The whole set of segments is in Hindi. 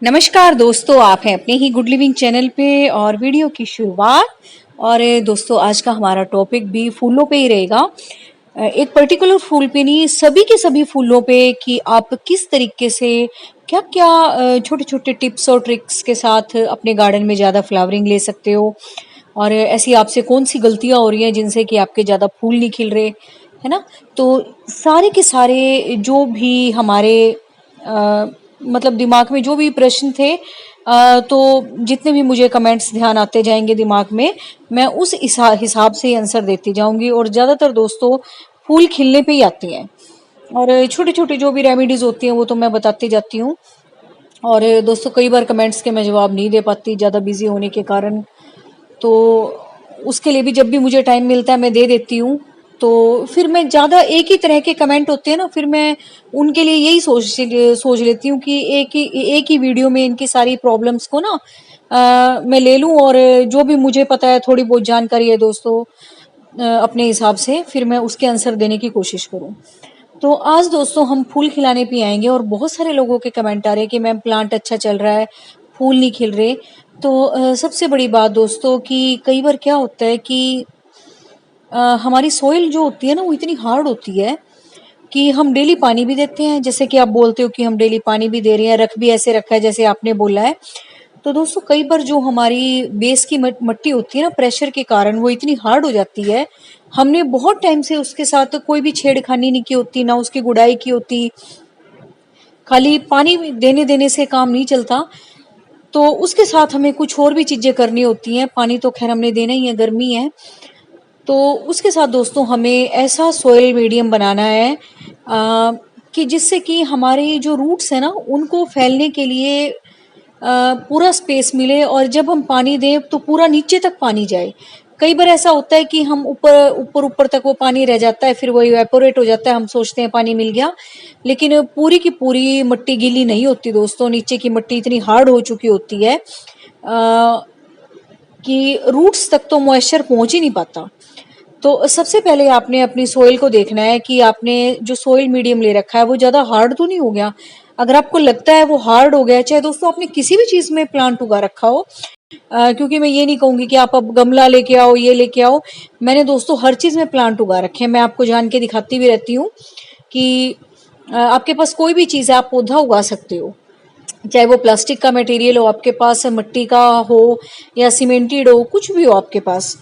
नमस्कार दोस्तों, आप हैं अपने ही गुड लिविंग चैनल पे और वीडियो की शुरुआत। और दोस्तों, आज का हमारा टॉपिक भी फूलों पे ही रहेगा। एक पर्टिकुलर फूल पे नहीं, सभी के सभी फूलों पे कि आप किस तरीके से क्या क्या छोटे छोटे टिप्स और ट्रिक्स के साथ अपने गार्डन में ज़्यादा फ्लावरिंग ले सकते हो। और ऐसी आपसे कौन सी गलतियां हो रही हैं जिनसे कि आपके ज़्यादा फूल नहीं खिल रहे, है ना। तो सारे के सारे जो भी हमारे अ, मतलब दिमाग में जो भी प्रश्न थे, तो जितने भी मुझे कमेंट्स ध्यान आते जाएंगे दिमाग में, मैं उस हिसाब से ही आंसर देती जाऊंगी। और ज़्यादातर दोस्तों फूल खिलने पे ही आती हैं, और छोटे छोटे जो भी रेमेडीज होती हैं वो तो मैं बताती जाती हूँ। और दोस्तों, कई बार कमेंट्स के मैं जवाब नहीं दे पाती ज़्यादा बिजी होने के कारण, तो उसके लिए भी जब भी मुझे टाइम मिलता है मैं दे देती हूँ। तो फिर मैं ज़्यादा एक ही तरह के कमेंट होते हैं ना, फिर मैं उनके लिए यही सोच लेती हूँ कि एक ही वीडियो में इनकी सारी प्रॉब्लम्स को ना मैं ले लूँ, और जो भी मुझे पता है थोड़ी बहुत जानकारी है दोस्तों, अपने हिसाब से फिर मैं उसके आंसर देने की कोशिश करूँ। तो आज दोस्तों हम फूल खिलाने पे आएंगे, और बहुत सारे लोगों के कमेंट आ रहे हैं कि मैम प्लांट अच्छा चल रहा है, फूल नहीं खिल रहे। तो सबसे बड़ी बात दोस्तों कि कई बार क्या होता है कि हमारी सोइल जो होती है ना वो इतनी हार्ड होती है कि हम डेली पानी भी देते हैं, जैसे कि आप बोलते हो कि हम डेली पानी भी दे रहे हैं, रख भी ऐसे रखा है जैसे आपने बोला है। तो दोस्तों, कई बार जो हमारी बेस की मट्टी होती है ना, प्रेशर के कारण वो इतनी हार्ड हो जाती है। हमने बहुत टाइम से उसके साथ कोई भी छेड़खानी नहीं की होती, ना उसकी गुड़ाई की होती, खाली पानी देने देने से काम नहीं चलता। तो उसके साथ हमें कुछ और भी चीजें करनी होती हैं। पानी तो खैर हमने देना ही है, गर्मी है। तो उसके साथ दोस्तों हमें ऐसा सोयल मीडियम बनाना है कि जिससे कि हमारे जो रूट्स है ना उनको फैलने के लिए पूरा स्पेस मिले, और जब हम पानी दें तो पूरा नीचे तक पानी जाए। कई बार ऐसा होता है कि हम ऊपर ऊपर ऊपर तक वो पानी रह जाता है, फिर वो इवेपोरेट हो जाता है, हम सोचते हैं पानी मिल गया, लेकिन पूरी की पूरी मिट्टी गीली नहीं होती दोस्तों। नीचे की मिट्टी इतनी हार्ड हो चुकी होती है कि रूट्स तक तो मॉइस्चर पहुंच ही नहीं पाता। तो सबसे पहले आपने अपनी सोइल को देखना है कि आपने जो सोइल मीडियम ले रखा है वो ज्यादा हार्ड तो नहीं हो गया। अगर आपको लगता है वो हार्ड हो गया, चाहे दोस्तों आपने किसी भी चीज में प्लांट उगा रखा हो, क्योंकि मैं ये नहीं कहूंगी कि आप अब गमला लेके आओ, ये लेके आओ। मैंने दोस्तों हर चीज में प्लांट उगा रखे हैं, मैं आपको जान के दिखाती भी रहती हूँ कि आपके पास कोई भी चीज है आप पौधा उगा सकते हो, चाहे वो प्लास्टिक का मटेरियल हो आपके पास, मिट्टी का हो या सीमेंटेड हो, कुछ भी हो आपके पास।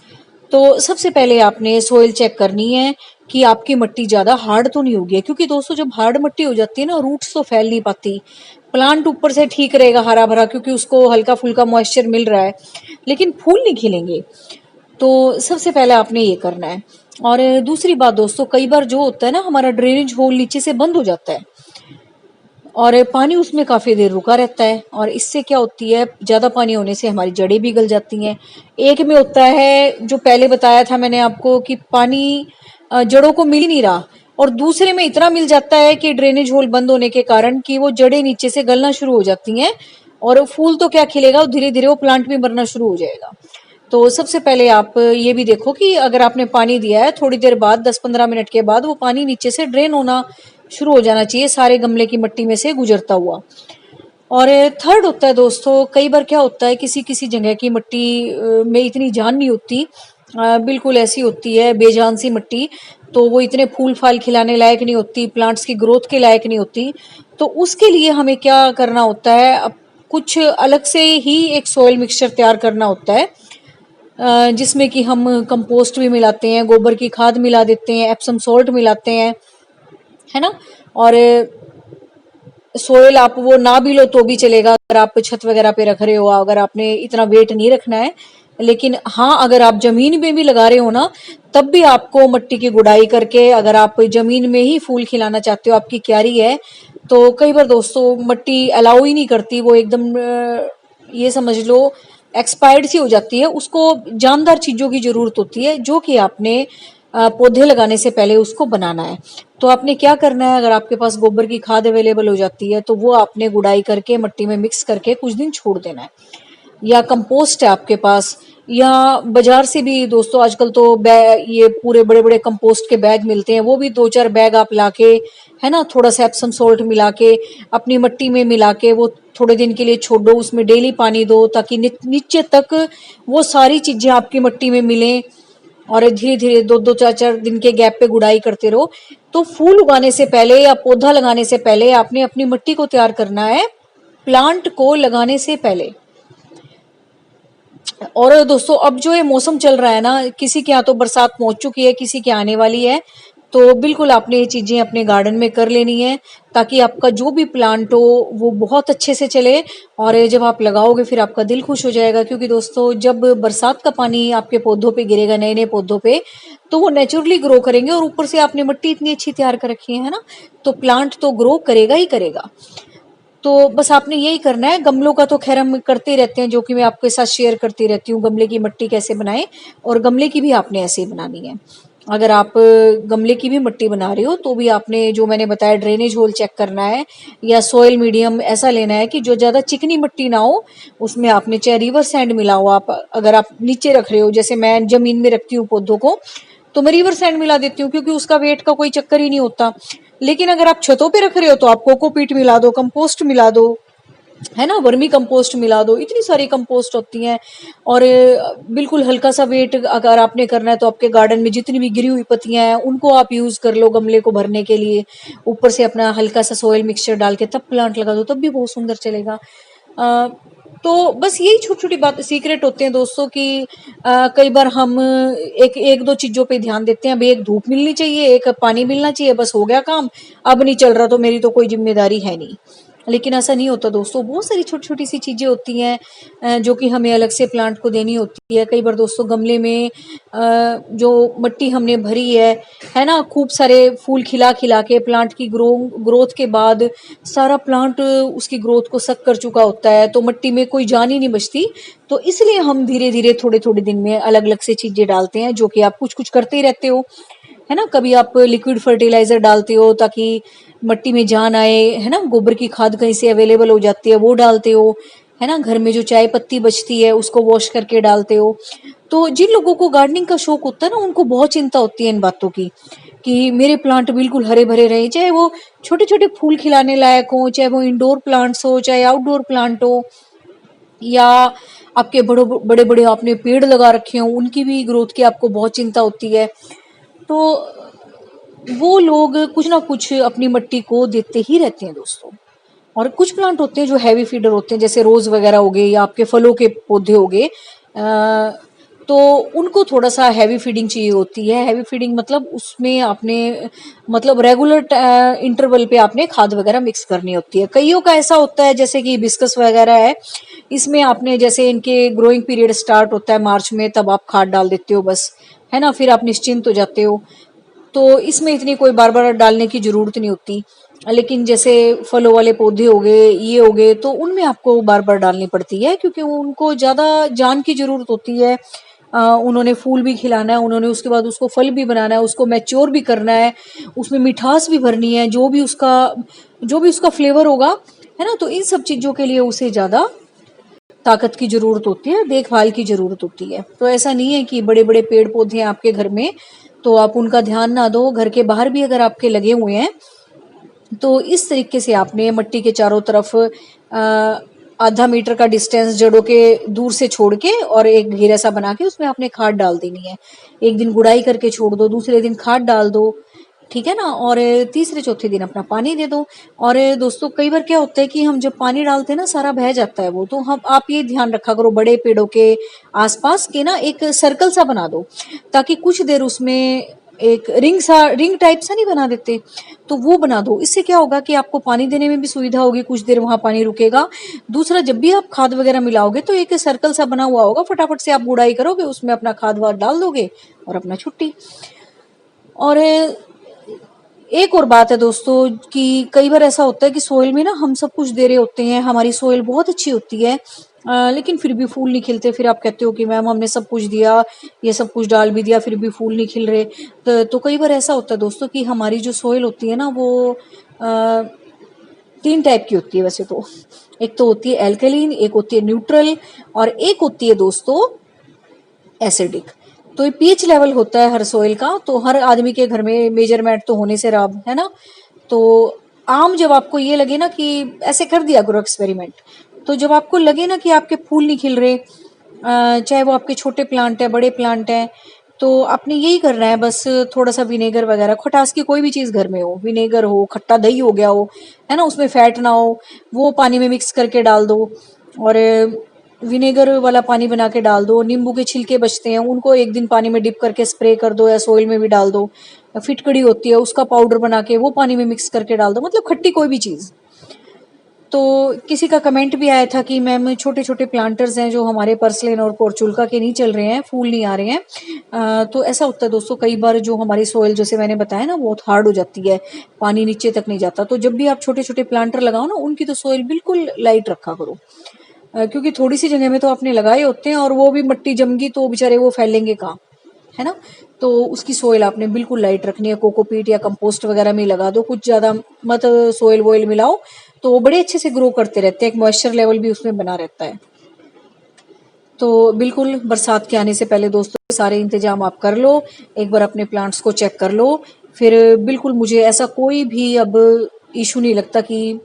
तो सबसे पहले आपने सोइल चेक करनी है कि आपकी मिट्टी ज्यादा हार्ड तो नहीं होगी, क्योंकि दोस्तों जब हार्ड मिट्टी हो जाती है ना, रूट्स तो फैल नहीं पाती। प्लांट ऊपर से ठीक रहेगा हरा भरा, क्योंकि उसको हल्का फुल्का मॉइस्चर मिल रहा है, लेकिन फूल नहीं खिलेंगे। तो सबसे पहले आपने ये करना है। और दूसरी बात दोस्तों, कई बार जो होता है ना, हमारा ड्रेनेज होल नीचे से बंद हो जाता है और पानी उसमें काफी देर रुका रहता है, और इससे क्या होती है, ज्यादा पानी होने से हमारी जड़ें भी गल जाती हैं। एक में होता है जो पहले बताया था मैंने आपको कि पानी जड़ों को मिल ही नहीं रहा, और दूसरे में इतना मिल जाता है कि ड्रेनेज होल बंद होने के कारण कि वो जड़ें नीचे से गलना शुरू हो जाती हैं, और फूल तो क्या खिलेगा, धीरे धीरे वो प्लांट भी मरना शुरू हो जाएगा। तो सबसे पहले आप ये भी देखो कि अगर आपने पानी दिया है, थोड़ी देर बाद 10-15 मिनट के बाद वो पानी नीचे से ड्रेन होना शुरू हो जाना चाहिए, सारे गमले की मिट्टी में से गुजरता हुआ। और थर्ड होता है दोस्तों, कई बार क्या होता है, किसी किसी जगह की मिट्टी में इतनी जान नहीं होती, बिल्कुल ऐसी होती है बेजान सी मिट्टी, तो वो इतने फूल फाल खिलाने लायक नहीं होती, प्लांट्स की ग्रोथ के लायक नहीं होती। तो उसके लिए हमें क्या करना होता है, अब कुछ अलग से ही एक सॉइल मिक्सचर तैयार करना होता है, जिसमें कि हम कंपोस्ट भी मिलाते हैं, गोबर की खाद मिला देते हैं, एप्सम सॉल्ट मिलाते हैं, है ना। और सोयल आप वो ना भी लो तो भी चलेगा, अगर आप छत वगैरह पे रख रहे हो, अगर आपने इतना वेट नहीं रखना है। लेकिन हाँ, अगर आप जमीन में भी लगा रहे हो ना, तब भी आपको मिट्टी की गुड़ाई करके, अगर आप जमीन में ही फूल खिलाना चाहते हो, आपकी क्यारी है, तो कई बार दोस्तों मिट्टी अलाउ ही नहीं करती, वो एकदम ये समझ लो एक्सपायर्ड सी हो जाती है। उसको जानदार चीजों की जरूरत होती है, जो कि आपने पौधे लगाने से पहले उसको बनाना है। तो आपने क्या करना है, अगर आपके पास गोबर की खाद अवेलेबल हो जाती है तो वो आपने गुड़ाई करके मिट्टी में मिक्स करके कुछ दिन छोड़ देना है। या कंपोस्ट है आपके पास, या बाजार से भी दोस्तों आजकल तो बैग, ये पूरे बड़े बड़े कंपोस्ट के बैग मिलते हैं, वो भी 2-4 बैग आप लाके, है ना, थोड़ा सा एप्सम सॉल्ट मिला के अपनी मिट्टी में मिला के वो थोड़े दिन के लिए छोड़ दो, उसमें डेली पानी दो ताकि नीचे तक वो सारी चीजें आपकी मिट्टी में मिलें, और धीरे धीरे 2-2 4-4 दिन के गैप पे गुड़ाई करते रहो। तो फूल उगाने से पहले या पौधा लगाने से पहले आपने अपनी मिट्टी को तैयार करना है, प्लांट को लगाने से पहले। और दोस्तों अब जो ये मौसम चल रहा है ना, किसी के यहाँ तो बरसात पहुंच चुकी है, किसी के आने वाली है, तो बिल्कुल आपने ये चीजें अपने गार्डन में कर लेनी है ताकि आपका जो भी प्लांट हो वो बहुत अच्छे से चले। और ये जब आप लगाओगे फिर आपका दिल खुश हो जाएगा, क्योंकि दोस्तों जब बरसात का पानी आपके पौधों पे गिरेगा, नए नए पौधों पे, तो वो नेचुरली ग्रो करेंगे, और ऊपर से आपने मिट्टी इतनी अच्छी तैयार कर रखी है ना, तो प्लांट तो ग्रो करेगा ही करेगा। तो बस आपने यही करना है। गमलों का तो खैर हम करते ही रहते हैं, जो कि मैं आपके साथ शेयर करती रहती हूँ, गमले की मिट्टी कैसे बनाएं, और गमले की भी आपने ऐसे ही बनानी है। अगर आप गमले की भी मिट्टी बना रहे हो तो भी आपने जो मैंने बताया ड्रेनेज होल चेक करना है, या सॉइल मीडियम ऐसा लेना है कि जो ज्यादा चिकनी मिट्टी ना हो, उसमें आपने चाहे रिवर सैंड मिला हो, आप अगर आप नीचे रख रहे हो, जैसे मैं जमीन में रखती हूँ पौधों को, तो मैं रिवर सैंड मिला देती हूँ क्योंकि उसका वेट का कोई चक्कर ही नहीं होता। लेकिन अगर आप छतों पे रख रहे हो तो आप कोकोपीट मिला दो, कंपोस्ट मिला दो, है ना, वर्मी कंपोस्ट मिला दो, इतनी सारी कंपोस्ट होती हैं। और बिल्कुल हल्का सा वेट अगर आपने करना है तो आपके गार्डन में जितनी भी गिरी हुई पत्तियां हैं उनको आप यूज कर लो गमले को भरने के लिए, ऊपर से अपना हल्का सा सोयल मिक्सचर डाल के तब प्लांट लगा दो, तब भी बहुत सुंदर चलेगा। तो बस यही छोटी छोटी बात सीक्रेट होते हैं दोस्तों कि कई बार हम एक एक दो चीजों पे ध्यान देते हैं, भाई एक धूप मिलनी चाहिए, एक पानी मिलना चाहिए, बस हो गया काम, अब नहीं चल रहा तो मेरी तो कोई जिम्मेदारी है नहीं। लेकिन ऐसा नहीं होता दोस्तों, बहुत सारी छोटी छोटी सी चीजें होती हैं जो कि हमें अलग से प्लांट को देनी होती है। कई बार दोस्तों गमले में जो मिट्टी हमने भरी है ना, खूब सारे फूल खिला खिला के प्लांट की ग्रोथ के बाद सारा प्लांट उसकी ग्रोथ को सक कर चुका होता है, तो मिट्टी में कोई जान ही नहीं बचती। तो इसलिए हम धीरे धीरे थोड़े थोड़े दिन में अलग अलग से चीजें डालते हैं, जो कि आप कुछ कुछ करते ही रहते हो, है ना। कभी आप लिक्विड फर्टिलाइजर डालते हो ताकि मिट्टी में जान आए, है ना, गोबर की खाद कहीं से अवेलेबल हो जाती है वो डालते हो, है ना, घर में जो चाय पत्ती बचती है उसको वॉश करके डालते हो। तो जिन लोगों को गार्डनिंग का शौक होता है ना, उनको बहुत चिंता होती है इन बातों की कि मेरे प्लांट बिल्कुल हरे भरे रहे, चाहे वो छोटे छोटे फूल खिलाने लायक हो, चाहे वो इंडोर प्लांट्स हो, चाहे आउटडोर प्लांट हो, या आपके बड़े बड़े आपने पेड़ लगा रखे हो, उनकी भी ग्रोथ की आपको बहुत चिंता होती है। तो वो लोग कुछ ना कुछ अपनी मिट्टी को देते ही रहते हैं दोस्तों। और कुछ प्लांट होते हैं जो हैवी फीडर होते हैं, जैसे रोज वगैरह हो गए या आपके फलों के पौधे हो गए, तो उनको थोड़ा सा हैवी फीडिंग चाहिए होती है। हैवी फीडिंग मतलब उसमें आपने मतलब रेगुलर इंटरवल पे आपने खाद वगैरह मिक्स करनी होती है। कईयों का ऐसा होता है जैसे कि बिस्कस वगैरह है, इसमें आपने जैसे इनके ग्रोइंग पीरियड स्टार्ट होता है मार्च में, तब आप खाद डाल देते हो बस, है ना, फिर आप निश्चिंत हो जाते हो। तो इसमें इतनी कोई बार बार डालने की जरूरत नहीं होती। लेकिन जैसे फलों वाले पौधे हो गए, ये हो गए, तो उनमें आपको बार बार डालनी पड़ती है क्योंकि उनको ज्यादा जान की जरूरत होती है। उन्होंने फूल भी खिलाना है, उन्होंने उसके बाद उसको फल भी बनाना है, उसको मैच्योर भी करना है, उसमें मिठास भी भरनी है, जो भी उसका फ्लेवर होगा, है ना। तो इन सब चीजों के लिए उसे ज्यादा ताकत की जरूरत होती है, देखभाल की जरूरत होती है। तो ऐसा नहीं है कि बड़े बड़े पेड़ पौधे हैं आपके घर में तो आप उनका ध्यान ना दो, घर के बाहर भी अगर आपके लगे हुए हैं तो इस तरीके से आपने मिट्टी के चारों तरफ आधा मीटर का डिस्टेंस जड़ों के दूर से छोड़ के और एक घेरा सा बना के उसमें आपने खाद डाल देनी है। एक दिन गुड़ाई करके छोड़ दो, दूसरे दिन खाद डाल दो, ठीक है ना, और तीसरे चौथे दिन अपना पानी दे दो। और दोस्तों कई बार क्या होता है कि हम जब पानी डालते हैं ना सारा बह जाता है वो, तो हम आप ये ध्यान रखा करो बड़े पेड़ों के आसपास के ना एक सर्कल सा बना दो, ताकि कुछ देर उसमें एक रिंग टाइप सा नहीं बना देते, तो वो बना दो। इससे क्या होगा कि आपको पानी देने में भी सुविधा होगी, कुछ देर वहां पानी रुकेगा। दूसरा, जब भी आप खाद वगैरह मिलाओगे तो एक सर्कल सा बना हुआ होगा, फटाफट से आप गुड़ाई करोगे, उसमें अपना खाद वाद डाल दोगे और अपना छुट्टी। और एक और बात है दोस्तों कि कई बार ऐसा होता है कि सोइल में ना हम सब कुछ दे रहे होते हैं, हमारी सोइल बहुत अच्छी होती है, लेकिन फिर भी फूल नहीं खिलते। फिर आप कहते हो कि मैम हमने सब कुछ दिया, ये सब कुछ डाल भी दिया, फिर भी फूल नहीं खिल रहे। तो कई बार ऐसा होता है दोस्तों कि हमारी जो सोइल होती है ना वो अ, 3 टाइप की होती है वैसे तो। एक तो होती है एल्कलीन, एक होती है न्यूट्रल, और एक होती है दोस्तों एसिडिक। तो ये पीएच लेवल होता है हर सोइल का, तो हर आदमी के घर में मेजरमेंट तो होने से रब है ना। तो आम जब आपको ये लगे ना कि ऐसे कर दिया करो एक्सपेरिमेंट, तो जब आपको लगे ना कि आपके फूल नहीं खिल रहे, चाहे वो आपके छोटे प्लांट है बड़े प्लांट है, तो आपने यही करना है बस। थोड़ा सा विनेगर वगैरह, खटास की कोई भी चीज़ घर में हो, विनेगर हो, खट्टा दही हो गया हो, है ना, उसमें फैट ना हो, वो पानी में मिक्स करके डाल दो। और विनेगर वाला पानी बना के डाल दो। नींबू के छिलके बचते हैं, उनको एक दिन पानी में डिप करके स्प्रे कर दो, या सोइल में भी डाल दो। फिटकड़ी होती है, उसका पाउडर बना के वो पानी में मिक्स करके डाल दो, मतलब खट्टी कोई भी चीज़। तो किसी का कमेंट भी आया था कि मैम छोटे छोटे प्लांटर्स हैं जो हमारे पर्सलेन और पोर्चुल्का के नहीं चल रहे हैं, फूल नहीं आ रहे हैं। तो ऐसा होता है दोस्तों, कई बार जो हमारी सोइल जैसे मैंने बताया ना बहुत हार्ड हो जाती है, पानी नीचे तक नहीं जाता। तो जब भी आप छोटे छोटे प्लांटर लगाओ ना, उनकी तो सोइल बिल्कुल लाइट रखा करो, क्योंकि थोड़ी सी जगह में तो आपने लगाए होते हैं, और वो भी मिट्टी जमगी तो बेचारे वो फैलेंगे कहाँ, है ना। तो उसकी सोइल आपने बिल्कुल लाइट रखनी है, कोकोपीट या कंपोस्ट वगैरह में लगा दो, कुछ ज़्यादा मत सोइल वोइल मिलाओ, तो वो बड़े अच्छे से ग्रो करते रहते हैं, एक मॉइस्चर लेवल भी उसमें बना रहता है। तो बिल्कुल बरसात के आने से पहले दोस्तों सारे इंतजाम आप कर लो, एक बार अपने प्लांट्स को चेक कर लो, फिर बिल्कुल मुझे ऐसा कोई भी अब इशू नहीं लगता कि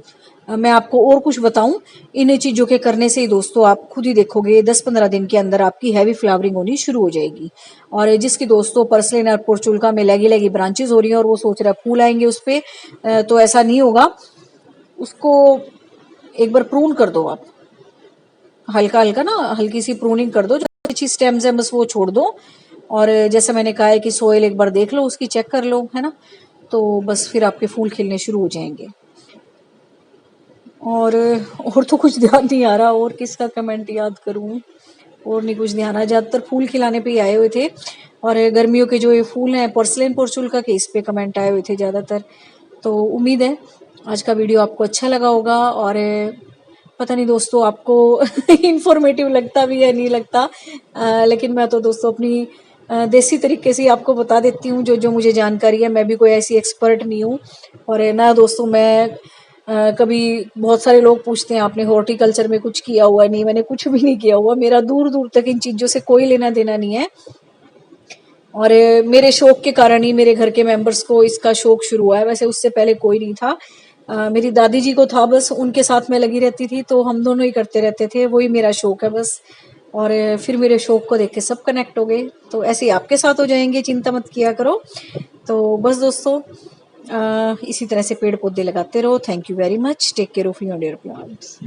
मैं आपको और कुछ बताऊं। इन चीज़ों के करने से ही दोस्तों आप खुद ही देखोगे 10-15 दिन के अंदर आपकी हैवी फ्लावरिंग होनी शुरू हो जाएगी। और जिसकी दोस्तों पर्सलेन और पोर्चुल्का में लगी लगी ब्रांचेस हो रही हैं और वो सोच रहा है फूल आएंगे उस पर, तो ऐसा नहीं होगा। उसको एक बार प्रून कर दो आप, हल्का हल्का ना, हल्की सी प्रूनिंग कर दो, जो अच्छी स्टेम्स है बस वो छोड़ दो। और जैसा मैंने कहा है कि सोइल एक बार देख लो, उसकी चेक कर लो, है ना। तो बस फिर आपके फूल खिलने शुरू हो जाएंगे। और तो कुछ ध्यान नहीं आ रहा, और किसका कमेंट याद करूं, और नहीं कुछ ध्यान आ। ज़्यादातर फूल खिलाने पे ही आए हुए थे, और गर्मियों के जो ये फूल हैं पोर्सलेन पोर्चुल्का के, इस पे कमेंट आए हुए थे ज़्यादातर। तो उम्मीद है आज का वीडियो आपको अच्छा लगा होगा, और पता नहीं दोस्तों आपको इंफॉर्मेटिव लगता भी है नहीं लगता, लेकिन मैं तो दोस्तों अपनी देसी तरीके से आपको बता देती हूँ जो जो मुझे जानकारी है। मैं भी कोई ऐसी एक्सपर्ट नहीं हूँ, और ना दोस्तों मैं कभी, बहुत सारे लोग पूछते हैं आपने हॉर्टिकल्चर में कुछ किया हुआ? नहीं, मैंने कुछ भी नहीं किया हुआ, मेरा दूर दूर तक इन चीज़ों से कोई लेना देना नहीं है। और मेरे शौक के कारण ही मेरे घर के मेंबर्स को इसका शौक शुरू हुआ है, वैसे उससे पहले कोई नहीं था। मेरी दादी जी को था, बस उनके साथ मैं लगी रहती थी, तो हम दोनों ही करते रहते थे, वही मेरा शौक है बस। और फिर मेरे शौक को देख के सब कनेक्ट हो गए, तो ऐसे ही आपके साथ हो जाएंगे, चिंता मत किया करो। तो बस दोस्तों इसी तरह से पेड़ पौधे लगाते रहो। Thank you very much, take care of your dear plants.